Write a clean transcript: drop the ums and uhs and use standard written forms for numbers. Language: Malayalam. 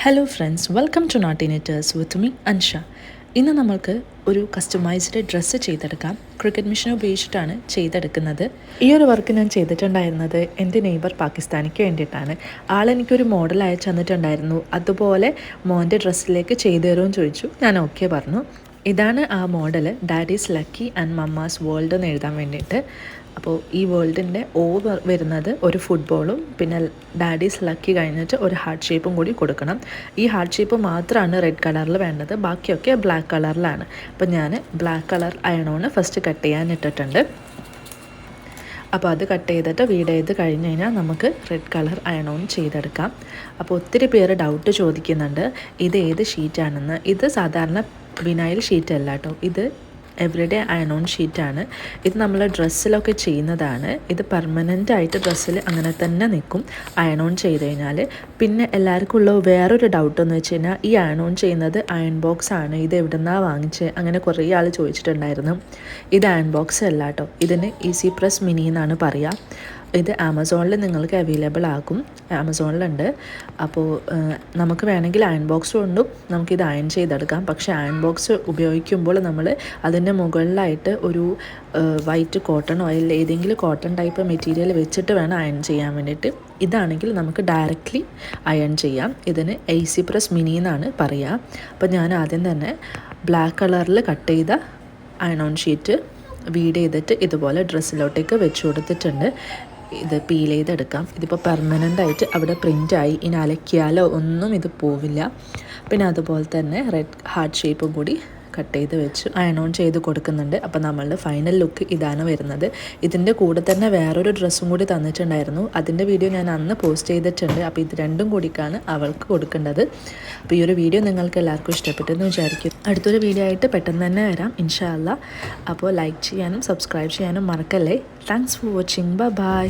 Hello friends, welcome to Notinators with me Ansha. ഇന്ന് നമ്മൾക്ക് ഒരു കസ്റ്റമൈസ്ഡ് ഡ്രസ്സ് ചെയ്തെടുക്കാം. ക്രിക്കറ്റ് മെഷീൻ ഉപയോഗിച്ചിട്ടാണ് ചെയ്തെടുക്കുന്നത്. ഈ ഒരു വർക്ക് ഞാൻ ചെയ്തിട്ടുണ്ടായിരുന്നത് എൻ്റെ നെയ്ബർ പാകിസ്ഥാനിക്ക് വേണ്ടിയിട്ടാണ്. ആളെനിക്കൊരു മോഡൽ അയച്ചു തന്നിട്ടുണ്ടായിരുന്നു. അതുപോലെ മോൻ്റെ ഡ്രസ്സിലേക്ക് ചെയ്തു തരുമെന്ന് ചോദിച്ചു. ഞാൻ ഓക്കെ പറഞ്ഞു. ഇതാണ് ആ model, daddy's lucky and mamma's world എന്ന് എഴുതാൻ വേണ്ടിയിട്ട്. അപ്പോൾ ഈ വേൾഡിൻ്റെ വരുന്നത് ഒരു ഫുട്ബോളും പിന്നെ ഡാഡീസ് ലക്കി കഴിഞ്ഞിട്ട് ഒരു ഹാർട്ട് ഷേപ്പും കൂടി കൊടുക്കണം. ഈ ഹാർട്ട് ഷേപ്പ് മാത്രമാണ് റെഡ് കളറിൽ വേണ്ടത്, ബാക്കിയൊക്കെ ബ്ലാക്ക് കളറിലാണ്. അപ്പോൾ ഞാൻ ബ്ലാക്ക് കളർ അയണോണ് ഫസ്റ്റ് കട്ട് ചെയ്യാൻ ഇട്ടിട്ടുണ്ട്. അപ്പോൾ അത് കട്ട് ചെയ്തിട്ട് ചെയ്ത് കഴിഞ്ഞ് കഴിഞ്ഞാൽ നമുക്ക് റെഡ് കളർ അയണോൺ ചെയ്തെടുക്കാം. അപ്പോൾ ഒത്തിരി പേര് ഡൗട്ട് ചോദിക്കുന്നുണ്ട്, ഇത് ഏത് ഷീറ്റാണെന്ന്. ഇത് സാധാരണ വിനൈൽ ഷീറ്റ് അല്ല കേട്ടോ, ഇത് എവറിഡേ അയണോൺ ഷീറ്റാണ്. ഇത് നമ്മൾ ഡ്രസ്സിലൊക്കെ ചെയ്യുന്നതാണ്. ഇത് പെർമനൻ്റ് ആയിട്ട് ഡ്രസ്സിൽ അങ്ങനെ തന്നെ നിൽക്കും അയണോൺ ചെയ്ത് കഴിഞ്ഞാൽ. പിന്നെ എല്ലാവർക്കും ഉള്ള വേറൊരു ഡൗട്ട് എന്ന് വെച്ച് കഴിഞ്ഞാൽ, ഈ അയണോൺ ചെയ്യുന്നത് അയൺ ബോക്സ് ആണ്, ഇത് എവിടെ നിന്നാണ് വാങ്ങിച്ചത്, അങ്ങനെ കുറേ ആൾ ചോദിച്ചിട്ടുണ്ടായിരുന്നു. ഇത് അയൺ ബോക്സ് അല്ല കേട്ടോ, ഇതിന് ഈസി പ്രസ് മിനി എന്നാണ് പറയുക. ഇത് ആമസോണിൽ നിങ്ങൾക്ക് അവൈലബിൾ ആകും, ആമസോണിലുണ്ട്. അപ്പോൾ നമുക്ക് വേണമെങ്കിൽ അയൺ ബോക്സ് കൊണ്ടും നമുക്കിത് അയൺ ചെയ്തെടുക്കാം. പക്ഷേ അയൺ ബോക്സ് ഉപയോഗിക്കുമ്പോൾ നമ്മൾ അതിൻ്റെ മുകളിലായിട്ട് ഒരു വൈറ്റ് കോട്ടണോ അല്ലെങ്കിൽ ഏതെങ്കിലും കോട്ടൺ ടൈപ്പ് മെറ്റീരിയൽ വെച്ചിട്ട് വേണം അയൺ ചെയ്യാൻ വേണ്ടിയിട്ട്. ഇതാണെങ്കിൽ നമുക്ക് ഡയറക്റ്റ്ലി അയൺ ചെയ്യാം. ഇതിന് ഈസി പ്രസ് മിനി എന്നാണ് പറയുക. അപ്പോൾ ഞാൻ ആദ്യം തന്നെ ബ്ലാക്ക് കളറിൽ കട്ട് ചെയ്ത അയണോൺ ഷീറ്റ് ചെയ്തിട്ട് ഇതുപോലെ ഡ്രസ്സിലോട്ടേക്ക് വെച്ച് കൊടുത്തിട്ടുണ്ട്. ഇത് പീൽ ചെയ്തെടുക്കാം. ഇതിപ്പോൾ പെർമനൻ്റ് ആയിട്ട് അവിടെ പ്രിൻ്റായി, ഇനി അലക്കിയാലോ ഒന്നും ഇത് പോവില്ല. പിന്നെ അതുപോലെ തന്നെ റെഡ് ഹാർട്ട് ഷേപ്പും കൂടി കട്ട് ചെയ്ത് വെച്ച് അയൺ ചെയ്ത് കൊടുക്കുന്നുണ്ട്. അപ്പോൾ നമ്മളുടെ ഫൈനൽ ലുക്ക് ഇതാണ് വരുന്നത്. ഇതിൻ്റെ കൂടെ തന്നെ വേറൊരു ഡ്രസ്സും കൂടി തന്നിട്ടുണ്ടായിരുന്നു, അതിൻ്റെ വീഡിയോ ഞാൻ അന്ന് പോസ്റ്റ് ചെയ്തിട്ടുണ്ട്. അപ്പോൾ ഇത് രണ്ടും കൂടിക്കാണ് അവൾക്ക് കൊടുക്കേണ്ടത്. അപ്പോൾ ഈ ഒരു വീഡിയോ നിങ്ങൾക്ക് എല്ലാവർക്കും ഇഷ്ടപ്പെട്ടെന്ന് വിചാരിക്കും. അടുത്തൊരു വീഡിയോ ആയിട്ട് പെട്ടെന്ന് തന്നെ വരാം ഇൻഷാ അല്ലാ. അപ്പോൾ ലൈക്ക് ചെയ്യാനും സബ്സ്ക്രൈബ് ചെയ്യാനും മറക്കല്ലേ. Thanks for watching. ബൈ.